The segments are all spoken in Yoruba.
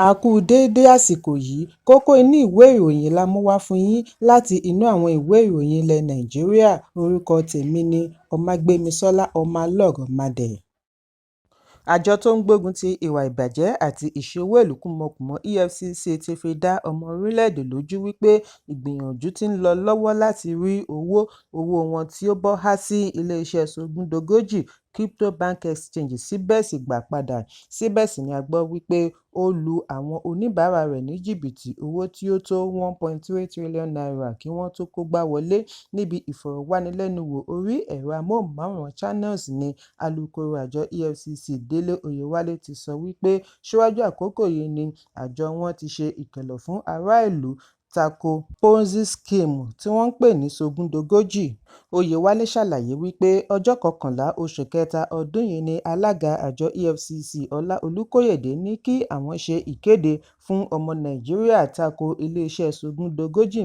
A kú déédé àsìkò yìí, kókó inú ìwé ìròyìn la mú wá fún yín láti inú àwọn ìwé ìròyìn ilẹ̀ Nàìjíríà. Orúkọ tèmi ni Ọmágbémisọ́lá Ọmọlọ́rọ̀mọdẹ̀. Àjọ tó ń gbógun ti ìwà ìbàjẹ́ àti ìṣe owó ìlú kúmọkùmọ EFCC ti fi dá ọmọ orílẹ̀-èdè lójú wípé ìgbìyànjú ti ń lọ lọ́wọ́ láti rí owó wọn tí ó bọ́ há sí iléeṣẹ́ sógúndogójì Crypto Bank Exchange CBEX gbà padà. CBEX ni a gbọ́ wípé ó lu àwọn oníbàárà rẹ̀ ní jìbìtì owó tí ó tó n1.3 trillion kí wọ́n tó kógbá wọlé. Níbi ìfọ̀rọ̀wánilẹ́nuwò orí ẹ̀rọ amóhùnmáwòrán Channels ni alukoro àjọ EFCC Délé Oyèwálé ti sọ wípé síwájú àkókò yìí ni àjọ wọn ti ṣe ìkìlọ̀ fún ará ìlú tako Ponzi scheme tí wọ́n ń pè ní sógúndogójì. Oyèwálé ṣàlàyé wípé ọjọ́ 11 oṣù kẹta ọdún yìí ni alága àjọ EFCC Ọlá Olúkóyèdé ní kí àwọn ṣe ìkéde fún ọmọ Nàìjíríà tako iléeṣẹ́ sógúndogójì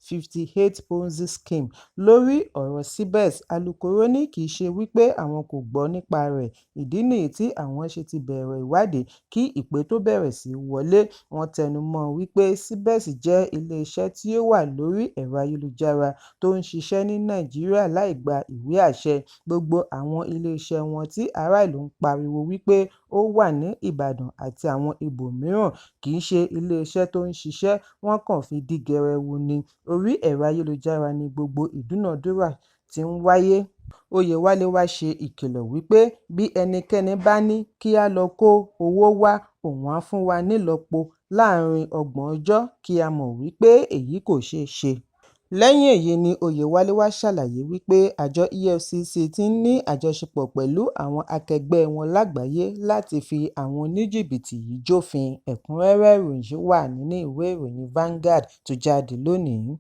58 Ponzi scheme. Lórí ọ̀rọ̀ CBEX, alukoro ní kì í ṣe wípé àwọn kò gbọ́ nípa rẹ̀, ìdí nìyí tí àwọn ṣe ti bẹ̀rẹ̀ ìwádìí kí ìpè tó bẹ̀rẹ̀ sí wọlé. Wọ́n tẹnu mọ́ wípé CBEX jẹ́ iléeṣẹ́ tí ó wà lórí ẹ̀rọ ayélujára tó ń ṣiṣẹ́ ní Nàìjíríà láì gba ìwé àṣẹ. Gbogbo àwọn iléeṣẹ́ wọn tí ará ìlú ń pariwo wípé ó wà ní Ìbàdàn àti àwọn ibòmíràn kì í ṣe iléeṣẹ́ tó ń ṣiṣẹ́, wọ́n kàn fi dí gẹrẹwu ni. Orí ẹ̀rọ ayélujára ni gbogbo ìdúnàdúrà ti ń wáyé. Oyèwálé wá ṣe ìkìlọ̀ wípé bí ẹnikẹ́ni bá ní kí á lọ kó owó wá, òun á fún wa nílọ́po láàrin 30 ọjọ́ kí a mọ̀ wípé èyí kò ṣeé ṣe. Lẹ́yìn èyí ni Oyèwálé wá ṣàlàyé wípé àjọ EFCC ti ń ní àjọṣepọ̀ pẹ̀lú àwọn akẹgbẹ́ wọn lágbàáyé láti fi àwọn oníjìbìtì yìí jófin. Ẹ̀kúnrẹ́rẹ́ ìròyìn wà nínú ìwé ìròyìn Vanguard tó jáde lónìí.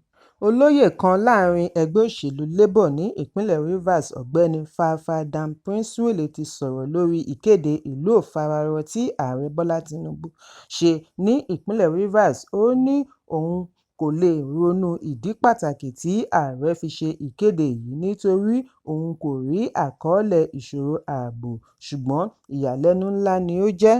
Olóyè kan láàrin ẹgbẹ́ òṣèlú Labour ní ìpínlẹ̀ Rivers, Ọ̀gbẹ́ni Fafa Damprenswil ti sọ̀rọ̀ lórí ìkéde ìlú òfararọ tí Ààrẹ Bọ́lá Tinubu ṣe ní ìpínlẹ̀ Rivers. Ó ní òun kò lè ronú ìdí pàtàkì tí ààrẹ fi ṣe ìkéde yìí nítorí òun kò rí àkọọ́lẹ̀ ìṣòro ààbò, ṣùgbọ́n ìyàlẹ́nu ńlá ni ó jẹ́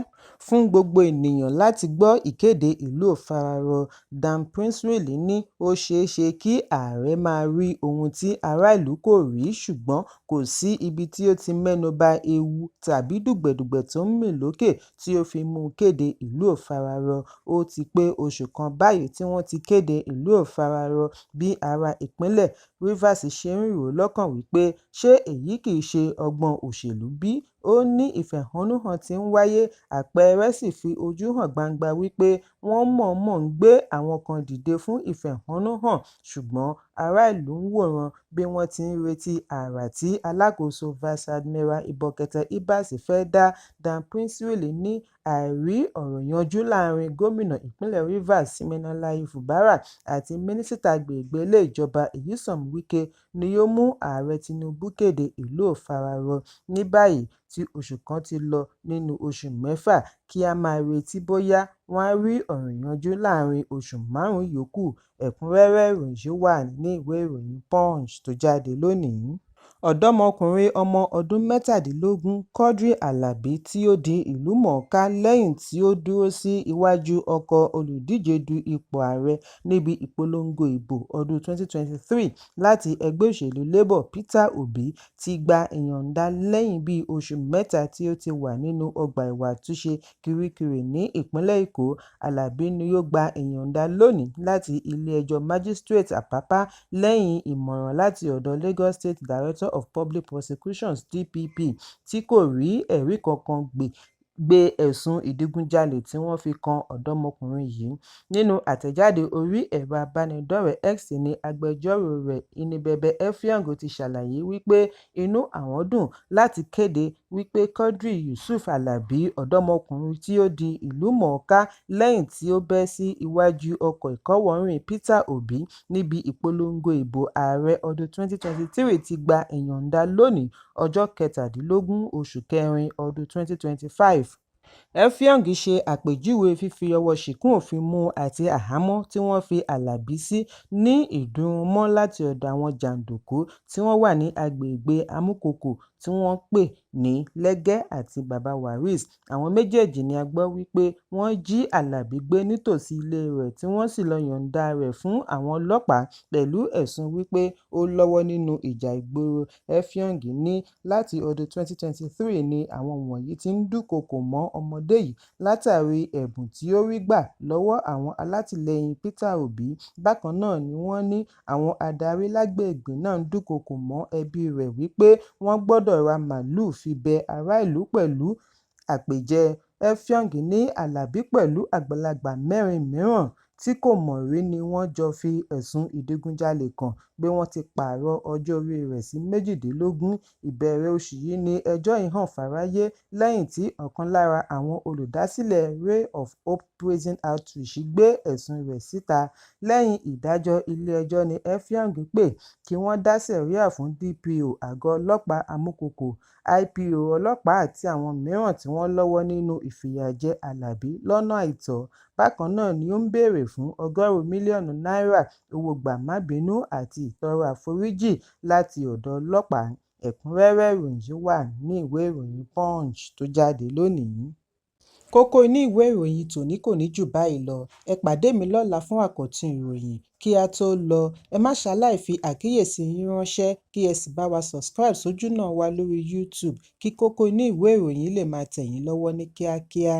fún gbogbo ènìyàn láti gbọ́ ìkéde ìlú òfararọ. Damprenswil ní ó ṣeé ṣe kí ààrẹ máa rí ohun tí ará ìlú kò rí, ṣùgbọ́n kò sí ibi tí ó ti mẹ́nuba ewu tàbí dùgbẹ̀dùgbẹ̀ tó ń mì lókè tí ó fi mú kéde ìlú òfararọ. Ó ti pé oṣù kan báyìí tí wọ́n ti kéde ìlú òfararọ. Bí ará ìpínlẹ̀ Rivers ṣe ń rò lọ́kàn wípé ṣé èyí kì í ṣe ọgbọ́n òṣèlú bí? Ó ní ìfẹ̀hónúhàn tí ń wáyé, àpẹẹrẹ sì fi ojú hàn gbangba wípé wọ́n mọ̀ọ́mọ̀ ń gbé àwọn kan dìde fún ìfẹ̀hónúhàn, ṣùgbọ́n ará ìlú ń wòran bí wọ́n ti ń retí àrà tí alákòóso Vice Admiral Ibokete Ibas fẹ́ dá. Damprenswil ní àìrí ọ̀rọ̀ yanjú láàrin gómìnà ìpínlẹ̀ Rivers Siminalayi Fubara àti mínísítà agbègbè ilé ìjọba Nyesom Wike ni ó mú ààrẹ Tinubu kéde ìlú òfararọ. Ní báyìí tí oṣù kan ti lọ nínú oṣù 6, kí a máa retí bóyá wọ́n á rí ọ̀rọ̀ yanjú láàrin oṣù 5 yòókù. Ẹ̀kúnrẹ́rẹ́ ìròyìn wà ní ìwé ìròyìn Punch tó jáde lónìí. Ọ̀dọ́mọkùnrin ọmọ ọdún 17 Quadri Alabi tí ó di ìlúmọ̀ọ́ká lẹ́yìn tí ó dúró sí iwájú ọkọ̀ olùdíje du ipò ààrẹ níbi ìpolongo ìbò ọdún 2023 láti ẹgbẹ́ òṣèlú Labour, Peter Obi, ti gba ìyọ̀ǹda lẹ́yìn bíi oṣù 3 tí ó ti wà nínú ọgbà ẹ̀wọ̀n àtúnṣe Kirikiri ní ìpínlẹ̀ Èkó. Alabi ni ó gba ìyọ̀ǹda lónìí láti ilé-ẹjọ́ Magistrate Apapa lẹ́yìn ìmọ̀ràn láti ọ̀dọ̀ Lagos State Director of Public Prosecutions (DPP) tí kò rí ẹ̀rí kankan gbé ẹ̀sùn ìdigunjalè tí wọ́n fi kan ọ̀dọ́mọkùnrin yìí. Nínú àtẹ̀jáde orí ẹ̀rọ abánidọ́rẹ̀ẹ́ X ni agbẹjọ́rò rẹ̀ Inibebe Effiong ti ṣàlàyé wípé inú àwọn dùn láti kéde wípé Quadri Yusuf Alabi, ọ̀dọ́mọkùnrin tí ó di ìlúmọ̀ọ́ká lẹ́yìn tí ó bẹ́ sí iwájú ọkọ̀ ìkọ́wọ̀ọ́rìn Peter Obi níbi ìpolongo ìbò ààrẹ ọdún 2023, ti gba ìyọ̀ǹda lónìí, ọjọ́ 17 oṣù kẹrin ọdún 2025. Effiong ṣe àpèjúwe fífi ọwọ́ ṣìgún òfin mú àti àhámọ́ tí wọ́n fi Alabi sí ní ìdúnmọ́ láti ọ̀dọ̀ àwọn jàǹdùkú tí wọ́n wà ní agbègbè Amúkòkò tí wọ́n pè ní Lẹ́gẹ́ àti Baba Waris. Àwọn méjèèjì ni a gbọ́ wípé wọ́n jí Alabi gbé nítòsí ilé rẹ̀ tí wọ́n sì lọ yọ̀ǹda rẹ̀ fún àwọn ọlọ́pàá pẹ̀lú ẹ̀sùn wípé ó lọ́wọ́ nínú ìjà ìgboro. Effiong ní láti ọdún 2023 ni àwọn wọ̀nyí ti ń dúnkòokò mọ́ ọmọdé yìí látàrí ẹ̀bùn tí ó rí gbà lọ́wọ́ àwọn alátìlẹyìn Peter Obi. Bákan náà ni wọ́n ní àwọn adarí lágbègbè náà ń dúnkòokò mọ́ ẹbí rẹ̀ wípé wọ́n gbọ́dọ̀ ra màálùú fi bẹ ará ìlú pẹ̀lú àpèjẹ. Effiong ní Alabi pẹ̀lú àgbàlagbà 4 mìíràn tí kò mọ̀ rí ni wọ́n jọ fi ẹ̀sùn ìdigunjalè kàn pé wọ́n ti pààrọ̀ ọjọ́ orí rẹ̀ sí 18. Ìbẹ̀rẹ̀ oṣù yìí ni ẹjọ́ yìí hàn fáráyé lẹ́yìn tí ọ̀kan lára àwọn olùdásílẹ̀ Ray of Hope Prison Outreach gbé ẹ̀sùn rẹ̀ síta. Lẹ́yìn ìdájọ́ ilé-ẹjọ́ ni Effiong pé kí wọ́n dá sẹ̀ríà fún DPO àgọ́ ọlọ́pàá Amúkòkò, IPO ọlọ́pàá àti àwọn mìíràn tí wọ́n lọ́wọ́ nínú ìfìyàjẹ Alabi lọ́nà àìtọ́. Bákan náà ni ó ń béèrè fún $100 mílíọ̀nù owó gbà-má-bínú àti ìtọrọ àforíjì láti ọ̀dọ̀ ọlọ́pàá. Ẹ̀kúnrẹ́rẹ́ ìròyìn yìí wà ní ìwé ìròyìn Punch tó jáde lónìí. Kókó inú ìwé ìròyìn tòní kò ní jù báyìí lọ. Ẹ pàdé mi lọ́la fún àkọ́tún ìròyìn. Kí a tó lọ, ẹ má ṣaláì fi àkíyèsí yín ránṣẹ́ kí ẹ sì bá wa subscribe sójúnà wa lórí YouTube kí kókó inú ìwé ìròyìn lè máa tẹ̀ yín lọ́wọ́ ní kíákíá.